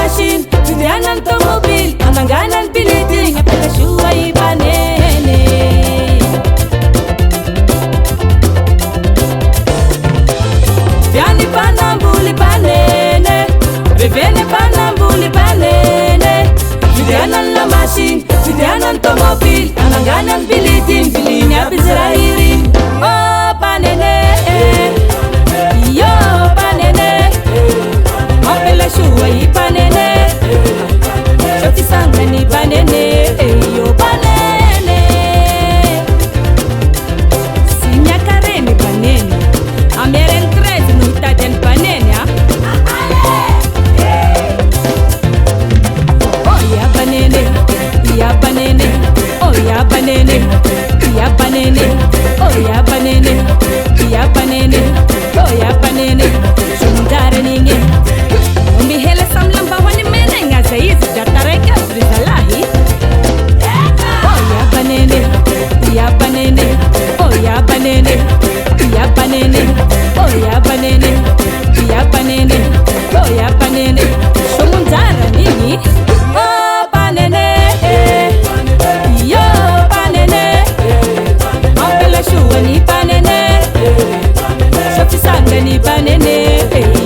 machine, viviana automobile, anangana bileti, ngapela shua ibanene. Viani panambuli banene, vivene panambuli banene. Viviana la machine, viviana automobile, anangana bileti, bilinya bizrairi. Oh banene, yo banene, ngapela shua ibanene. Shoti sangani banene, yo banene. Sinya kareni banene, ameren kredi nuita den banene. Oh ya banene, ya banene, oh ya banene, ya banene, oh ya banene, ya banene, oh ya banene. Shumdare ninge, umbi hele samlamba wani menenga zaizi jatareka brizalahi. Oh ya banene, ya banene, oh ya banene, ya banene, oh ya banene, ya banene, oh ya banene. Shumdare ninge, oh banene, yo banene, ngapela shua ni banene, shoti sangani banene,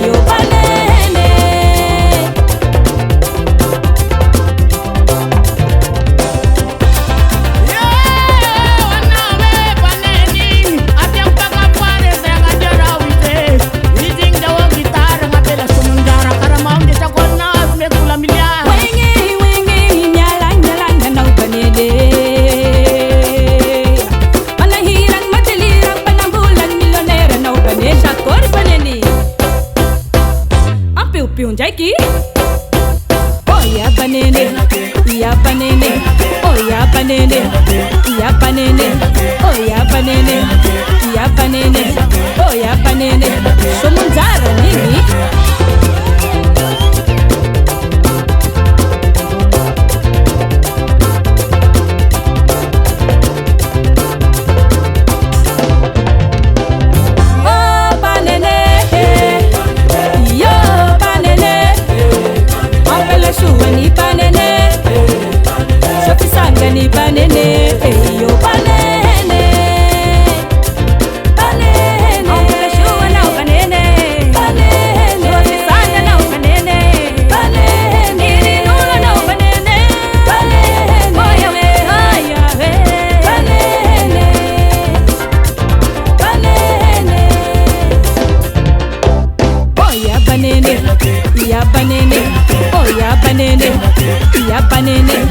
yo banene. Jaiki, oh ya banene, ya banene, oh ya banene, ya banene, oh ya banene, ya banene, oh ya banene. Shumunzara nini? Ni banene, yo banene, banene. Ongela shua na banene, banene. Yosi sanga na banene, banene. Iri nula na banene, banene. Oya we, banene, banene. Oya banene, ya banene, oya banene, ya banene.